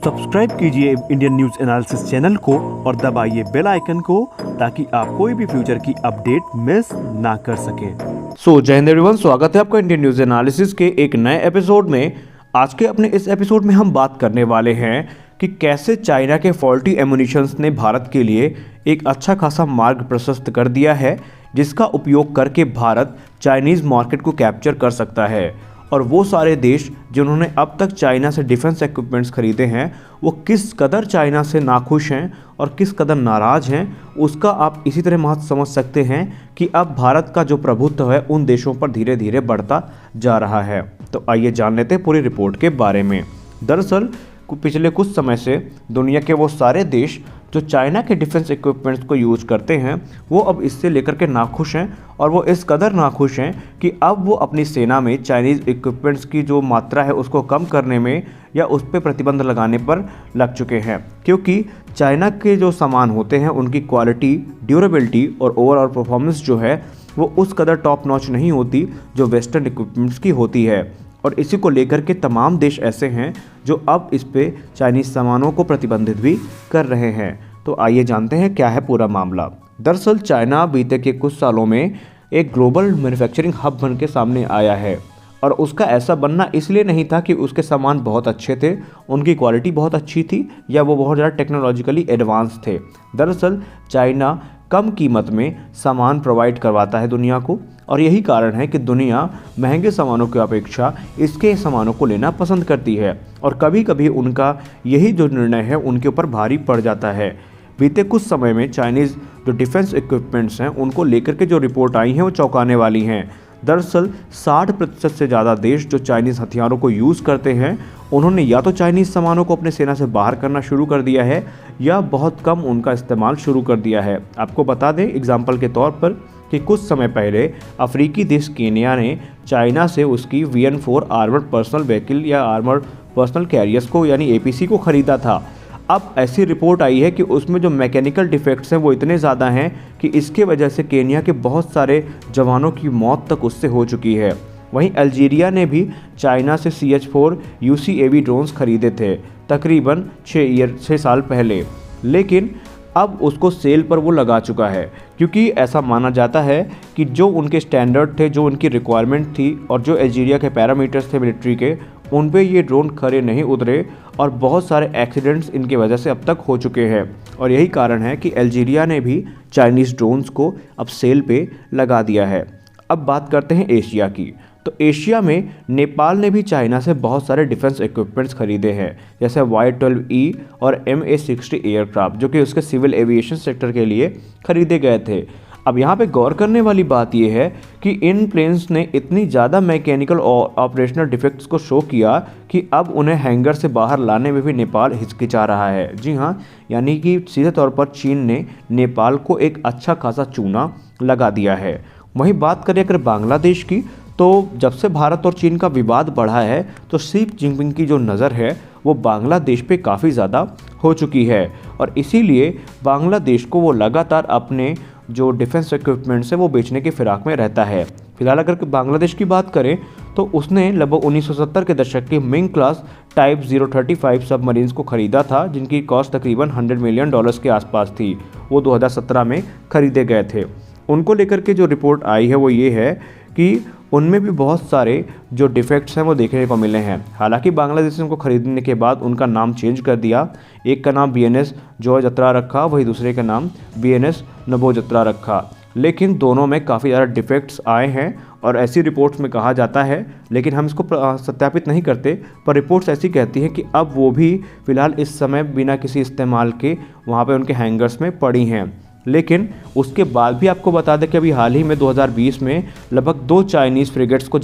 Subscribe कीजिए Indian news analysis channel को और दबाइए बेल आइकन को ताकि आप कोई भी फ्यूचर की अपडेट मिस ना कर सकें। जय हिंद एवरीवन, स्वागत है आपका इंडियन न्यूज एनालिसिस के एक नए एपिसोड में। आज के अपने इस एपिसोड में हम बात करने वाले हैं कि कैसे चाइना के फॉल्टी एमुनिशंस ने भारत के लिए एक अच्छा खासा मार्ग प्रशस्त कर दिया है, जिसका उपयोग करके भारत चाइनीज़ मार्केट को कैप्चर कर सकता है। और वो सारे देश जिन्होंने अब तक चाइना से डिफेंस इक्विपमेंट्स खरीदे हैं, वो किस कदर चाइना से नाखुश हैं और किस कदर नाराज़ हैं, उसका आप इसी तरह महत्व समझ सकते हैं कि अब भारत का जो प्रभुत्व है उन देशों पर धीरे धीरे बढ़ता जा रहा है। तो आइए जान लेते हैं पूरी रिपोर्ट के बारे में। दरअसल पिछले कुछ समय से दुनिया के वो सारे देश जो चाइना के डिफेंस इक्विपमेंट्स को यूज़ करते हैं, वो अब इससे लेकर के नाखुश हैं। और वो इस कदर नाखुश हैं कि अब वो अपनी सेना में चाइनीज़ इक्विपमेंट्स की जो मात्रा है उसको कम करने में या उस पर प्रतिबंध लगाने पर लग चुके हैं, क्योंकि चाइना के जो सामान होते हैं उनकी क्वालिटी, ड्यूरेबिलिटी और ओवरऑल परफॉर्मेंस जो है वो उस कदर टॉप नॉच नहीं होती जो वेस्टर्न इक्विपमेंट्स की होती है। और इसी को लेकर के तमाम देश ऐसे हैं जो अब इस पे चाइनीज़ सामानों को प्रतिबंधित भी कर रहे हैं। तो आइए जानते हैं क्या है पूरा मामला। दरअसल चाइना बीते के कुछ सालों में एक ग्लोबल मैन्युफैक्चरिंग हब बन के सामने आया है, और उसका ऐसा बनना इसलिए नहीं था कि उसके सामान बहुत अच्छे थे, उनकी क्वालिटी बहुत अच्छी थी या वो बहुत ज़्यादा टेक्नोलॉजिकली एडवांस थे। दरअसल चाइना कम कीमत में सामान प्रोवाइड करवाता है दुनिया को, और यही कारण है कि दुनिया महंगे सामानों की अपेक्षा इसके सामानों को लेना पसंद करती है। और कभी कभी उनका यही जो निर्णय है उनके ऊपर भारी पड़ जाता है। बीते कुछ समय में चाइनीज़ जो डिफेंस इक्विपमेंट्स हैं उनको लेकर के जो रिपोर्ट आई हैं वो चौंकाने वाली हैं। दरअसल 60% से ज़्यादा देश जो चाइनीज़ हथियारों को यूज़ करते हैं, उन्होंने या तो चाइनीज़ सामानों को अपने सेना से बाहर करना शुरू कर दिया है या बहुत कम उनका इस्तेमाल शुरू कर दिया है। आपको बता दें एग्जाम्पल के तौर पर कि कुछ समय पहले अफ्रीकी देश केन्या ने चाइना से उसकी VN4 आर्मर्ड पर्सनल व्हीकल या आर्मर्ड पर्सनल कैरियर्स को यानी APC को ख़रीदा था। अब ऐसी रिपोर्ट आई है कि उसमें जो मैकेनिकल डिफेक्ट्स हैं वो इतने ज़्यादा हैं कि इसके वजह से केन्या के बहुत सारे जवानों की मौत तक उससे हो चुकी है। वहीं अल्जीरिया ने भी चाइना से CH-4 UCAV ड्रोन्स खरीदे थे तकरीबन 6 साल पहले, लेकिन अब उसको सेल पर वो लगा चुका है, क्योंकि ऐसा माना जाता है कि जो उनके स्टैंडर्ड थे, जो उनकी रिक्वायरमेंट थी और जो अल्जीरिया के पैरामीटर्स थे मिलिट्री के, उन पे ये ड्रोन खरे नहीं उतरे और बहुत सारे एक्सीडेंट्स इनकी वजह से अब तक हो चुके हैं। और यही कारण है कि अल्जीरिया ने भी चाइनीज़ ड्रोन्स को अब सेल पे लगा दिया है। अब बात करते हैं एशिया की। तो एशिया में नेपाल ने भी चाइना से बहुत सारे डिफेंस इक्विपमेंट्स खरीदे हैं, जैसे Y-12E और MH-60 एयरक्राफ्ट, जो कि उसके सिविल एविएशन सेक्टर के लिए खरीदे गए थे। अब यहाँ पे गौर करने वाली बात यह है कि इन प्लेन्स ने इतनी ज़्यादा मैकेनिकल और ऑपरेशनल डिफेक्ट्स को शो किया कि अब उन्हें हैंगर से बाहर लाने में भी नेपाल हिचकिचा रहा है। जी हाँ, यानी कि सीधे तौर पर चीन ने नेपाल को एक अच्छा खासा चूना लगा दिया है। वहीं बात करें अगर बांग्लादेश की, तो जब से भारत और चीन का विवाद बढ़ा है तो शी जिनपिंग की जो नज़र है वो बांग्लादेश पे काफ़ी ज़्यादा हो चुकी है, और इसीलिए बांग्लादेश को वो लगातार अपने जो डिफेंस इक्विपमेंट्स है वो बेचने के फिराक में रहता है। फिलहाल अगर बांग्लादेश की बात करें तो उसने लगभग 1970 के दशक के मिंग क्लास टाइप 035 सबमरीन्स को ख़रीदा था, जिनकी कॉस्ट तकरीबन $100 मिलियन के आसपास थी। वो 2017 में खरीदे गए थे। उनको लेकर के जो रिपोर्ट आई है वो ये है कि उनमें भी बहुत सारे जो डिफेक्ट्स हैं वो देखने को मिले हैं। हालांकि बांग्लादेश ने उनको खरीदने के बाद उनका नाम चेंज कर दिया, एक का नाम BNS जॉय जत्रा रखा, वही दूसरे का नाम BNS नबो जत्रा रखा, लेकिन दोनों में काफ़ी ज़्यादा डिफेक्ट्स आए हैं और ऐसी रिपोर्ट्स में कहा जाता है, लेकिन हम इसको सत्यापित नहीं करते, पर रिपोर्ट्स ऐसी कहती हैं कि अब वो भी फ़िलहाल इस समय बिना किसी इस्तेमाल के वहाँ पर उनके हैंगर्स में पड़ी हैं। लेकिन उसके बाद भी आपको बता दें कि अभी हाल ही में 2020 में लगभग 2 चाइनीज़ फ्रिगेट्स को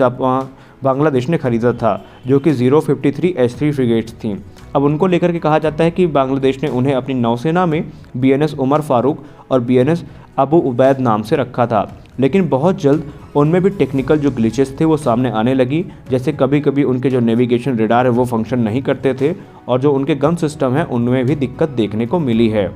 बांग्लादेश ने खरीदा था, जो कि 053 H-3 फ्रिगेट्स थीं। अब उनको लेकर के कहा जाता है कि बांग्लादेश ने उन्हें अपनी नौसेना में BNS उमर फारूक और BNS अबू उबैद नाम से रखा था, लेकिन बहुत जल्द उनमें भी टेक्निकल जो ग्लिचेस थे वो सामने आने लगी। जैसे कभी कभी उनके जो नेविगेशन रेडार है वो फंक्शन नहीं करते थे, और जो उनके गन सिस्टम है उनमें भी दिक्कत देखने को मिली है।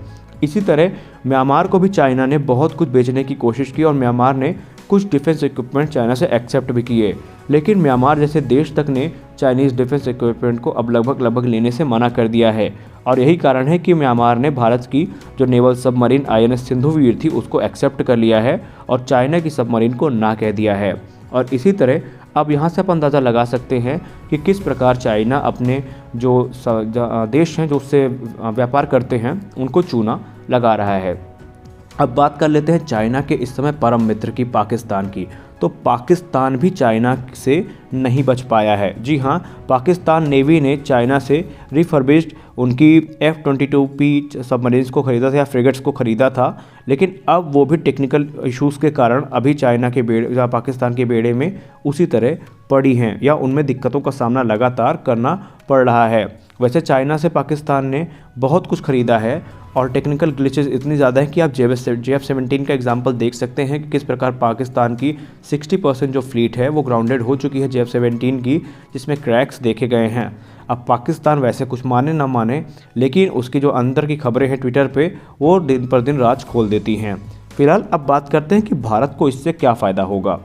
इसी तरह म्यांमार को भी चाइना ने बहुत कुछ बेचने की कोशिश की और म्यांमार ने कुछ डिफेंस इक्विपमेंट चाइना से एक्सेप्ट भी किए, लेकिन म्यांमार जैसे देश तक ने चाइनीज़ डिफेंस इक्विपमेंट को अब लगभग लेने से मना कर दिया है। और यही कारण है कि म्यांमार ने भारत की जो नेवल सबमरीन INS सिंधुवीर थी उसको एक्सेप्ट कर लिया है और चाइना की सबमरीन को ना कह दिया है। और इसी तरह अब यहाँ से आप अंदाज़ा लगा सकते हैं कि किस प्रकार चाइना अपने जो देश हैं जो उससे व्यापार करते हैं उनको चूना लगा रहा है। अब बात कर लेते हैं चाइना के इस समय परम मित्र की, पाकिस्तान की। तो पाकिस्तान भी चाइना से नहीं बच पाया है। जी हाँ, पाकिस्तान नेवी ने चाइना से रिफर्बिश्ड उनकी F-22P सबमरीन्स को ख़रीदा था या फ्रिगेट्स को ख़रीदा था, लेकिन अब वो भी टेक्निकल इश्यूज़ के कारण अभी चाइना के बेड़े या पाकिस्तान के बेड़े में उसी तरह पड़ी हैं या उनमें दिक्कतों का सामना लगातार करना पड़ रहा है। वैसे चाइना से पाकिस्तान ने बहुत कुछ ख़रीदा है और टेक्निकल ग्लिचेस इतनी ज़्यादा है कि आप JF-17 का एग्जाम्पल देख सकते हैं कि किस प्रकार पाकिस्तान की 60% जो फ्लीट है वो ग्राउंडेड हो चुकी है JF-17 की, जिसमें क्रैक्स देखे गए हैं। अब पाकिस्तान वैसे कुछ माने ना माने, लेकिन उसकी जो अंदर की खबरें हैं ट्विटर पे वो दिन पर दिन राज खोल देती हैं। फिलहाल अब बात करते हैं कि भारत को इससे क्या फ़ायदा होगा।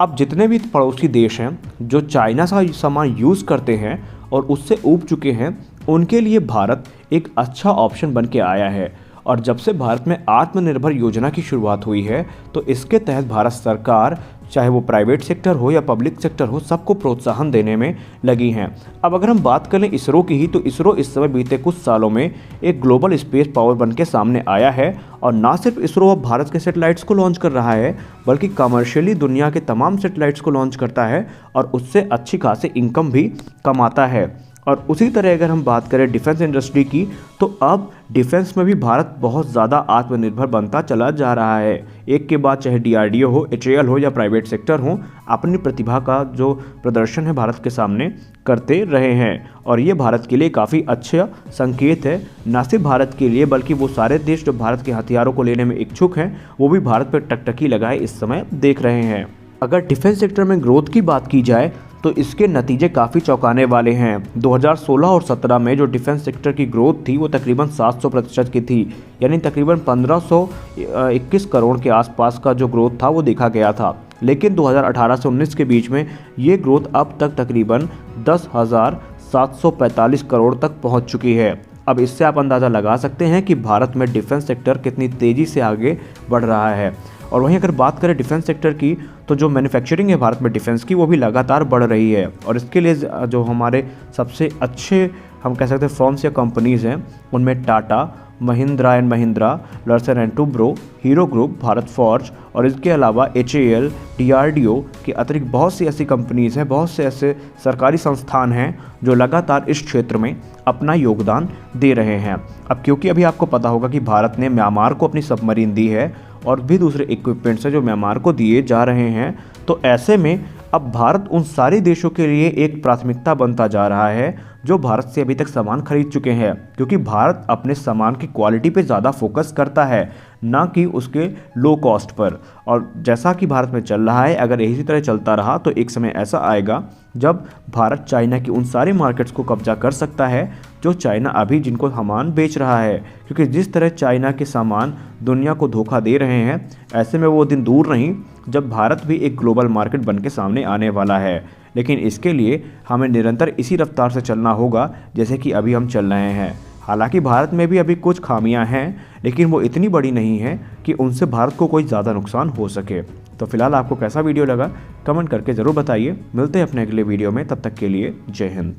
अब जितने भी पड़ोसी देश हैं जो चाइना का सामान यूज़ करते हैं और उससे ऊब चुके हैं, उनके लिए भारत एक अच्छा ऑप्शन बन के आया है। और जब से भारत में आत्मनिर्भर योजना की शुरुआत हुई है तो इसके तहत भारत सरकार, चाहे वो प्राइवेट सेक्टर हो या पब्लिक सेक्टर हो, सबको प्रोत्साहन देने में लगी हैं। अब अगर हम बात करें इसरो की ही, तो इसरो इस समय बीते कुछ सालों में एक ग्लोबल स्पेस पावर बन के सामने आया है। और ना सिर्फ इसरो अब भारत के सैटेलाइट्स को लॉन्च कर रहा है, बल्कि कमर्शियली दुनिया के तमाम सैटेलाइट्स को लॉन्च करता है और उससे अच्छी खासी इनकम भी कमाता है। और उसी तरह अगर हम बात करें डिफेंस इंडस्ट्री की, तो अब डिफेंस में भी भारत बहुत ज़्यादा आत्मनिर्भर बनता चला जा रहा है। एक के बाद चाहे DRDO हो, HAL हो या प्राइवेट सेक्टर हो, अपनी प्रतिभा का जो प्रदर्शन है भारत के सामने करते रहे हैं। और ये भारत के लिए काफ़ी अच्छा संकेत है, न सिर्फ भारत के लिए बल्कि वो सारे देश जो भारत के हथियारों को लेने में इच्छुक हैं वो भी भारत पर टकटकी लगाए इस समय देख रहे हैं। अगर डिफेंस सेक्टर में ग्रोथ की बात की जाए तो इसके नतीजे काफ़ी चौंकाने वाले हैं। 2016 और 17 में जो डिफेंस सेक्टर की ग्रोथ थी वो तकरीबन 700% की थी, यानी तकरीबन 1521 करोड़ के आसपास का जो ग्रोथ था वो देखा गया था। लेकिन 2018 से 19 के बीच में ये ग्रोथ अब तक तकरीबन 10,745 करोड़ तक पहुंच चुकी है। अब इससे आप अंदाज़ा लगा सकते हैं कि भारत में डिफेंस सेक्टर कितनी तेज़ी से आगे बढ़ रहा है। और वहीं अगर बात करें डिफेंस सेक्टर की, तो जो मैन्युफैक्चरिंग है भारत में डिफेंस की वो भी लगातार बढ़ रही है। और इसके लिए जो हमारे सबसे अच्छे हम कह सकते हैं फर्म्स या कंपनीज़ हैं, उनमें Tata, Mahindra and Mahindra, Larsen and Toubro, Hero group, Bharat forge और इसके अलावा HAL, DRDO के अतिरिक्त बहुत सी ऐसी कंपनीज़ हैं, बहुत से ऐसे सरकारी संस्थान हैं जो लगातार इस क्षेत्र में अपना योगदान दे रहे हैं। अब क्योंकि अभी आपको पता होगा कि भारत ने म्यांमार को अपनी सबमरीन दी है और भी दूसरे इक्विपमेंट्स हैं जो म्यांमार को दिए जा रहे हैं, तो ऐसे में अब भारत उन सारे देशों के लिए एक प्राथमिकता बनता जा रहा है जो भारत से अभी तक सामान खरीद चुके हैं, क्योंकि भारत अपने सामान की क्वालिटी पे ज़्यादा फोकस करता है, ना कि उसके लो कॉस्ट पर। और जैसा कि भारत में चल रहा है, अगर इसी तरह चलता रहा तो एक समय ऐसा आएगा जब भारत चाइना की उन सारे मार्केट्स को कब्जा कर सकता है जो चाइना अभी जिनको सामान बेच रहा है। क्योंकि जिस तरह चाइना के सामान दुनिया को धोखा दे रहे हैं, ऐसे में वो दिन दूर नहीं जब भारत भी एक ग्लोबल मार्केट बन के सामने आने वाला है। लेकिन इसके लिए हमें निरंतर इसी रफ्तार से चलना होगा जैसे कि अभी हम चल रहे हैं। हालांकि भारत में भी अभी कुछ खामियां हैं, लेकिन वो इतनी बड़ी नहीं हैं कि उनसे भारत को कोई ज़्यादा नुकसान हो सके। तो फिलहाल आपको कैसा वीडियो लगा कमेंट करके ज़रूर बताइए। मिलते हैं अपने अगले वीडियो में, तब तक के लिए जय हिंद।